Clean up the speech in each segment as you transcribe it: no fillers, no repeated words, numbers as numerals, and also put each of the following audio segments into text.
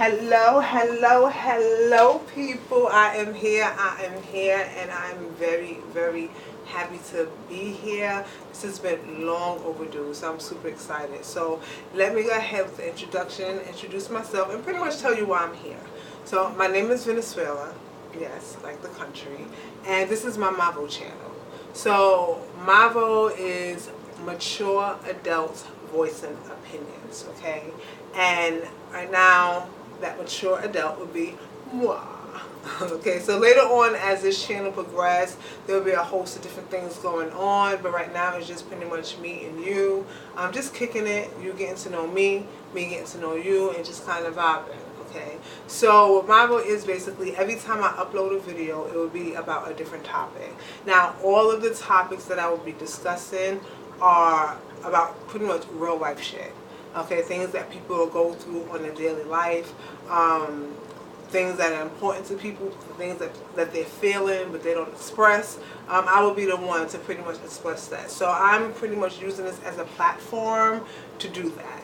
Hello, hello, hello, people. I am here, and I'm very, very happy to be here. This has been long overdue, so I'm super excited. So let me go ahead with the introduction, introduce myself, and pretty much tell you why I'm here. So my name is Venezuela, yes, like the country, and this is my Mavo channel. So Mavo is mature adults voicing opinions, okay? And right now, that mature adult would be moi. Okay, so later on as this channel progresses, there will be a host of different things going on, but right now it's just pretty much me and you. I'm just kicking it, you getting to know me getting to know you, and just kind of vibing. Okay, so what Mavo is basically every time I upload a video, it will be about a different topic. Now, all of the topics that I will be discussing are about pretty much real life shit. Okay, things that people will go through on their daily life, things that are important to people, things that they're feeling but they don't express. I will be the one to pretty much express that. So I'm pretty much using this as a platform to do that.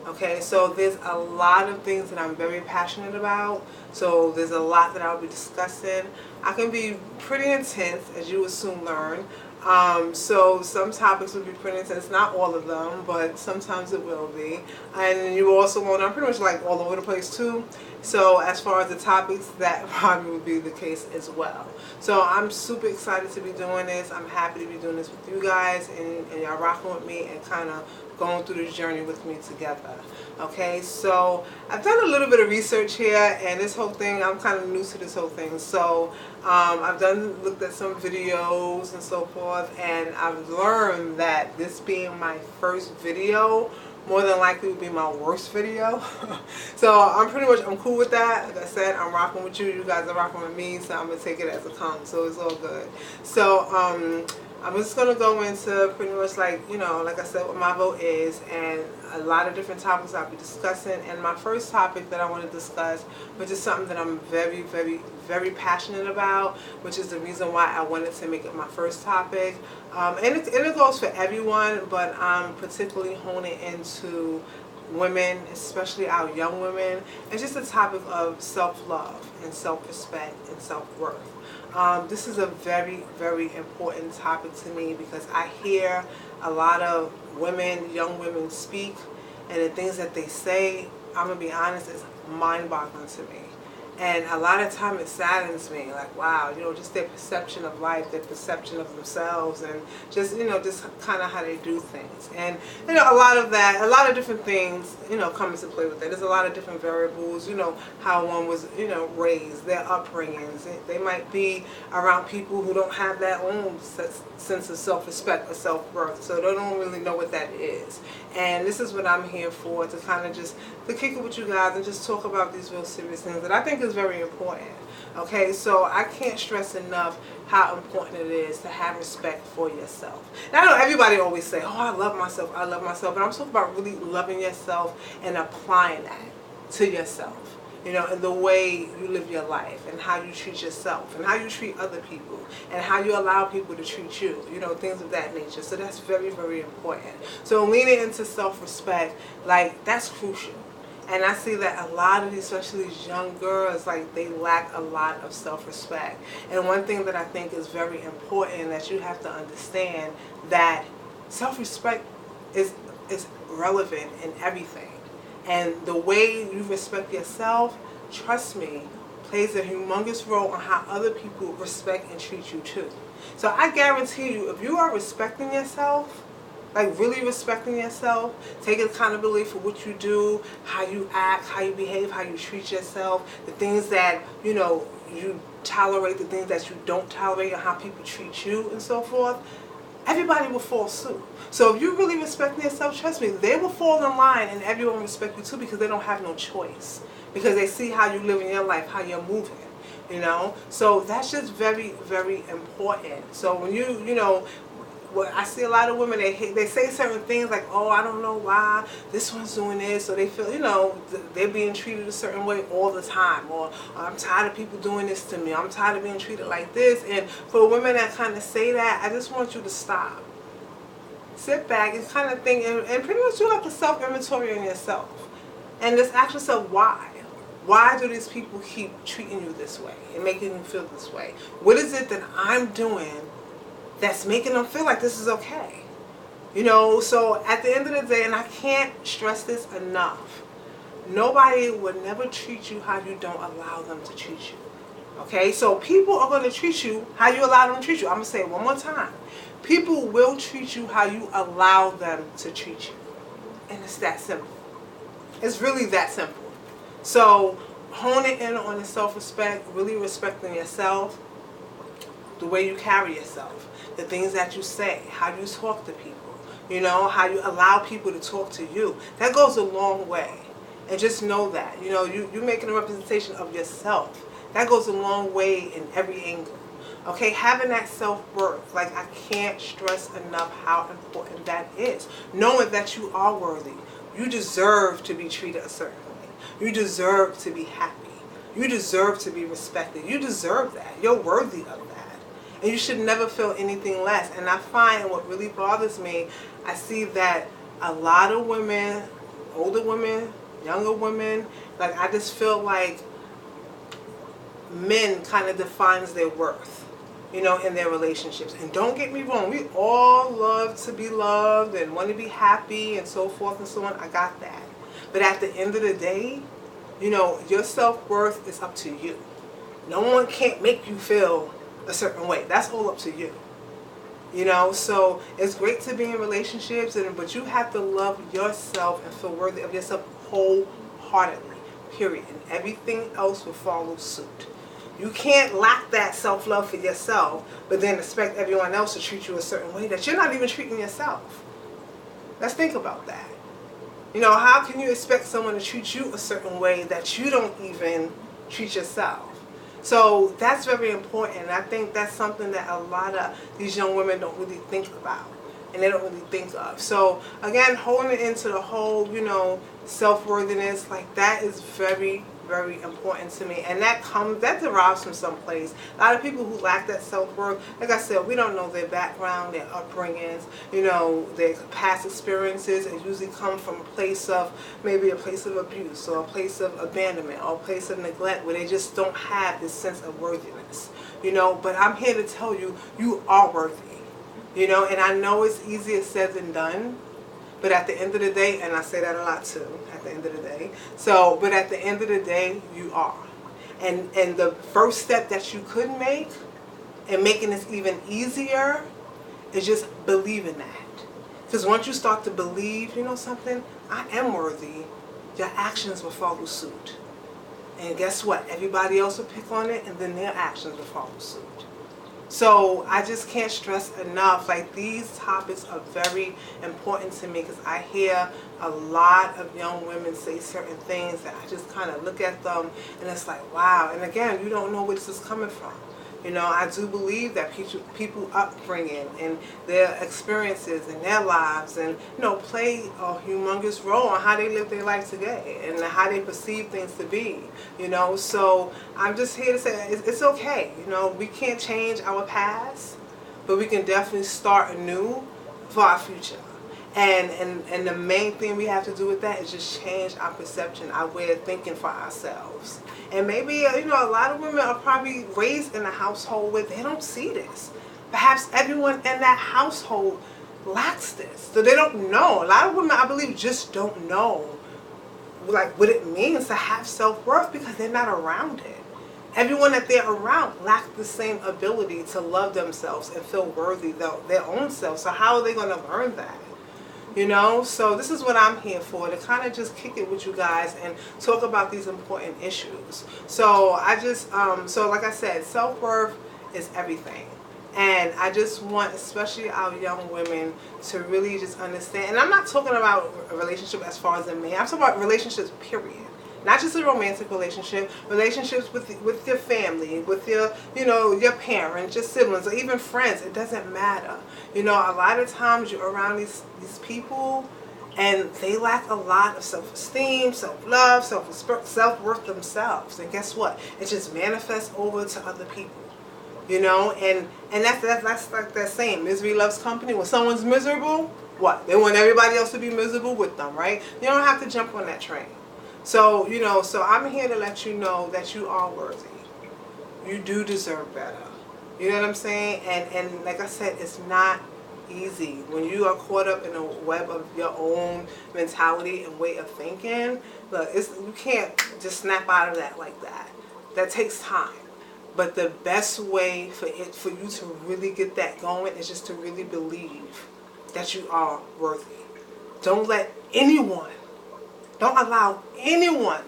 Okay, so there's a lot of things that I'm very passionate about. So there's a lot that I'll be discussing. I can be pretty intense, as you will soon learn. So some topics will be pretty intense, not all of them, but sometimes it will be. And you also will know I'm pretty much like all over the place too. So as far as the topics, that probably will be the case as well. So I'm super excited to be doing this. I'm happy to be doing this with you guys and y'all rocking with me and kind of going through this journey with me together. Okay, so I've done a little bit of research here, and this whole thing, I'm kind of new to this whole thing. So I've looked at some videos and so forth, and I've learned that this being my first video more than likely will be my worst video. So I'm cool with that. Like I said, I'm rocking with you, you guys are rocking with me, so I'm gonna take it as it comes, so it's all good. So I'm just going to go into pretty much like, you know, like I said, what Mavo is, and a lot of different topics I'll be discussing. And my first topic that I want to discuss, which is something that I'm very, very, very passionate about, which is the reason why I wanted to make it my first topic. And it goes for everyone, but I'm particularly honing into women, especially our young women, and just the topic of self-love and self-respect and self-worth. This is a very, very important topic to me because I hear a lot of women, young women speak, and the things that they say, I'm going to be honest, is mind-boggling to me. And a lot of time it saddens me, like, wow, you know, just their perception of life, their perception of themselves, and just, you know, just kind of how they do things. And, you know, a lot of different things, you know, come into play with that. There's a lot of different variables, you know, how one was, you know, raised, their upbringings. They might be around people who don't have their own sense of self-respect or self-worth, so they don't really know what that is. And this is what I'm here for, to kind of just, to kick it with you guys and just talk about these real serious things that I think is very important. Okay, so I can't stress enough how important it is to have respect for yourself. Now, I know everybody always say, oh, I love myself, but I'm talking about really loving yourself and applying that to yourself. You know, and the way you live your life and how you treat yourself and how you treat other people and how you allow people to treat you, you know, things of that nature. So that's very, very important. So leaning into self-respect, like, that's crucial. And I see that a lot of these, especially these young girls, like, they lack a lot of self-respect. And one thing that I think is very important that you have to understand, that self-respect is relevant in everything. And the way you respect yourself, trust me, plays a humongous role on how other people respect and treat you too. So I guarantee you, if you are respecting yourself, like really respecting yourself, taking accountability for what you do, how you act, how you behave, how you treat yourself, the things that, you know, you tolerate, the things that you don't tolerate, and how people treat you and so forth, everybody will fall suit. So if you really respect yourself, trust me, they will fall in line and everyone will respect you too, because they don't have no choice. Because they see how you live in your life, how you're moving, you know. So that's just very, very important. So when you know, well, I see a lot of women, they say certain things like, oh, I don't know why this one's doing this, so they feel, you know, they're being treated a certain way all the time, or I'm tired of people doing this to me, I'm tired of being treated like this. And for women that kind of say that, I just want you to stop. Sit back and kind of think, and pretty much do like a self-inventory on yourself. And just ask yourself why. Why do these people keep treating you this way and making you feel this way? What is it that I'm doing that's making them feel like this is okay? You know, so at the end of the day, and I can't stress this enough, nobody would never treat you how you don't allow them to treat you. Okay, so people are going to treat you how you allow them to treat you. I'm going to say it one more time. People will treat you how you allow them to treat you. And it's that simple. It's really that simple. So honing in on the self-respect, really respecting yourself, the way you carry yourself, the things that you say, how you talk to people, you know, how you allow people to talk to you. That goes a long way. And just know that, you know, you're making a representation of yourself. That goes a long way in every angle. Okay, having that self-worth, like I can't stress enough how important that is. Knowing that you are worthy. You deserve to be treated a certain way. You deserve to be happy. You deserve to be respected. You deserve that. You're worthy of that. And you should never feel anything less. And I find what really bothers me, I see that a lot of women, older women, younger women, like I just feel like men kind of defines their worth, you know, in their relationships. And don't get me wrong, we all love to be loved and want to be happy and so forth and so on. I got that. But at the end of the day, you know, your self-worth is up to you. No one can't make you feel a certain way. That's all up to you. You know, so it's great to be in relationships, but you have to love yourself and feel worthy of yourself wholeheartedly, period. And everything else will follow suit. You can't lack that self-love for yourself, but then expect everyone else to treat you a certain way that you're not even treating yourself. Let's think about that. You know, how can you expect someone to treat you a certain way that you don't even treat yourself? So that's very important, and I think that's something that a lot of these young women don't really think about, and they don't really think of. So again, holding it into the whole, you know, self-worthiness, like that is very, very important to me, and that derives from someplace. A lot of people who lack that self-worth, like I said, we don't know their background, their upbringings, you know, their past experiences. It usually come from a place of, maybe a place of abuse, or a place of abandonment, or a place of neglect, where they just don't have this sense of worthiness, you know. But I'm here to tell you, you are worthy, you know, and I know it's easier said than done. But at the end of the day, and I say that a lot too, at the end of the day. So, but at the end of the day, you are. And the first step that you could make, and making this even easier, is just believing that. Because once you start to believe, you know something, I am worthy, your actions will follow suit. And guess what? Everybody else will pick on it, and then their actions will follow suit. So I just can't stress enough, like these topics are very important to me, because I hear a lot of young women say certain things that I just kind of look at them and it's like, wow. And again, you don't know where this is coming from. You know, I do believe that people upbringing and their experiences and their lives, and you know, play a humongous role on how they live their life today and how they perceive things to be. You know, so I'm just here to say it's okay. You know, we can't change our past, but we can definitely start anew for our future. And the main thing we have to do with that is just change our perception, our way of thinking for ourselves. And maybe, you know, a lot of women are probably raised in a household where they don't see this. Perhaps everyone in that household lacks this. So they don't know. A lot of women, I believe, just don't know like what it means to have self-worth, because they're not around it. Everyone that they're around lacks the same ability to love themselves and feel worthy their own selves. So how are they going to learn that? You know, so this is what I'm here for, to kind of just kick it with you guys and talk about these important issues. So I just, so like I said, self-worth is everything. And I just want, especially our young women, to really just understand. And I'm not talking about a relationship as far as a man. I'm talking about relationships, period. Not just a romantic relationship, relationships with your family, with your, you know, your parents, your siblings, or even friends. It doesn't matter. You know, a lot of times you're around these people, and they lack a lot of self-esteem, self-love, self-worth themselves. And guess what? It just manifests over to other people. You know, and that's like that saying, misery loves company. When someone's miserable, what? They want everybody else to be miserable with them, right? You don't have to jump on that train. So, so I'm here to let you know that you are worthy. You do deserve better. You know what I'm saying? And like I said, it's not easy. When you are caught up in a web of your own mentality and way of thinking, look, you can't just snap out of that like that. That takes time. But the best way for you to really get that going is just to really believe that you are worthy. Don't let anyone, don't allow anyone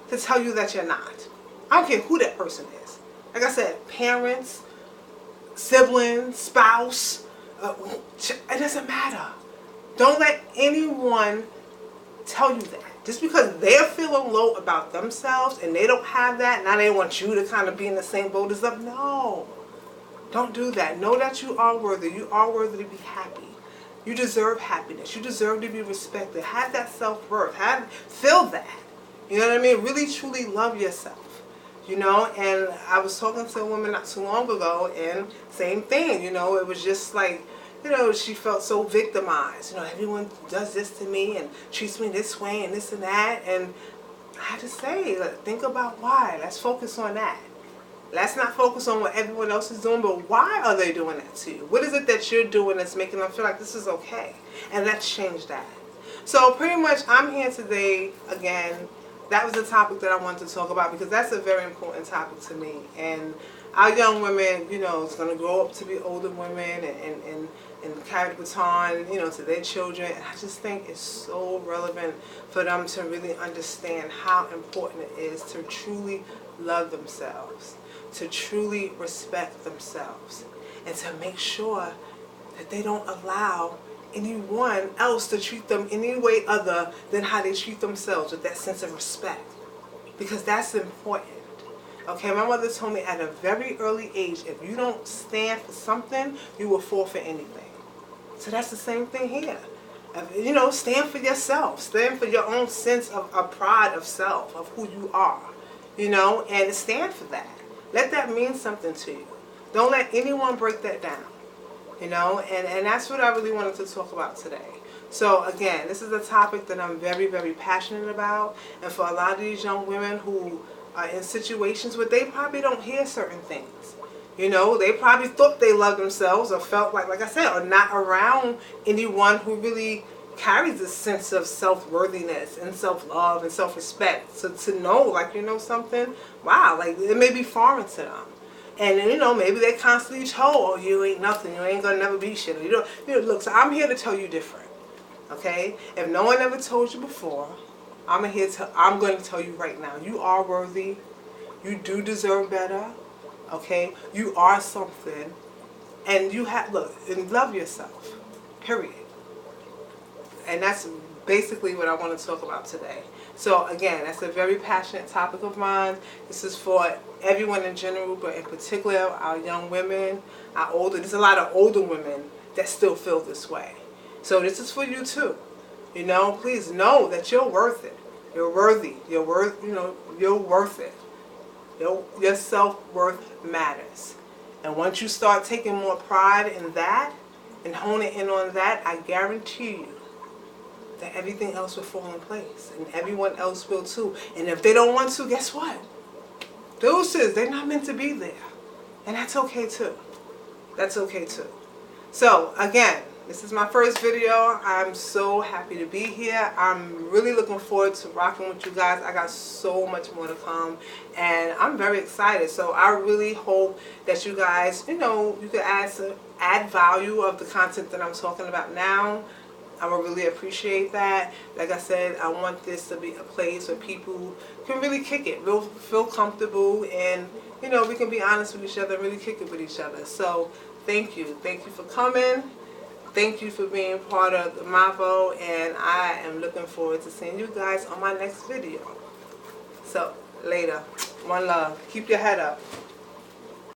to tell you that you're not. I don't care who that person is. Like I said, parents, siblings, spouse, it doesn't matter. Don't let anyone tell you that. Just because they're feeling low about themselves and they don't have that, now they want you to kind of be in the same boat as them. No. Don't do that. Know that you are worthy. You are worthy to be happy. You deserve happiness. You deserve to be respected. Have that self-worth. Feel that. You know what I mean? Really, truly love yourself. And I was talking to a woman not too long ago, and same thing, it was just like, she felt so victimized. Everyone does this to me and treats me this way and this and that. And I had to say, think about why. Let's focus on that. Let's not focus on what everyone else is doing, but why are they doing that to you? What is it that you're doing that's making them feel like this is okay? And let's change that. So pretty much I'm here today, again, that was the topic that I wanted to talk about because that's a very important topic to me. And our young women, is going to grow up to be older women and carry the baton, to their children. And I just think it's so relevant for them to really understand how important it is to truly love themselves, to truly respect themselves, and to make sure that they don't allow anyone else to treat them any way other than how they treat themselves, with that sense of respect, because that's important. Okay, my mother told me at a very early age, if you don't stand for something, you will fall for anything. So that's the same thing here. Stand for yourself. Stand for your own sense of pride of self, of who you are, and stand for that. Let that mean something to you. Don't let anyone break that down. And that's what I really wanted to talk about today. So again, this is a topic that I'm very, very passionate about. And for a lot of these young women who are in situations where they probably don't hear certain things. They probably thought they loved themselves or felt like I said, or not around anyone who really carries this sense of self-worthiness and self-love and self-respect. So to know, something, wow, it may be foreign to them. And maybe they're constantly told, oh, you ain't nothing, you ain't gonna never be shit. Look, so I'm here to tell you different. Okay? If no one ever told you before, I'm going to tell you right now. You are worthy. You do deserve better. Okay? You are something. And and love yourself. Period. And that's basically what I want to talk about today. So again, that's a very passionate topic of mine. This is for everyone in general, but in particular our young women, there's a lot of older women that still feel this way. So this is for you too. Please know that you're worth it. You're worthy. You're worth it. Your self-worth matters. And once you start taking more pride in that and honing in on that, I guarantee you that everything else will fall in place, and everyone else will too. And if they don't want to, guess what? They're not meant to be there. And that's okay too. That's okay too. So again, this is my first video. I'm so happy to be here. I'm really looking forward to rocking with you guys. I got so much more to come, and I'm very excited. So I really hope that you guys, you can add value of the content that I'm talking about now. I would really appreciate that. Like I said, I want this to be a place where people can really kick it, feel comfortable, and we can be honest with each other, really kick it with each other. So thank you for coming. Thank you for being part of the Mavo, and I am looking forward to seeing you guys on my next video. So later, one love. Keep your head up.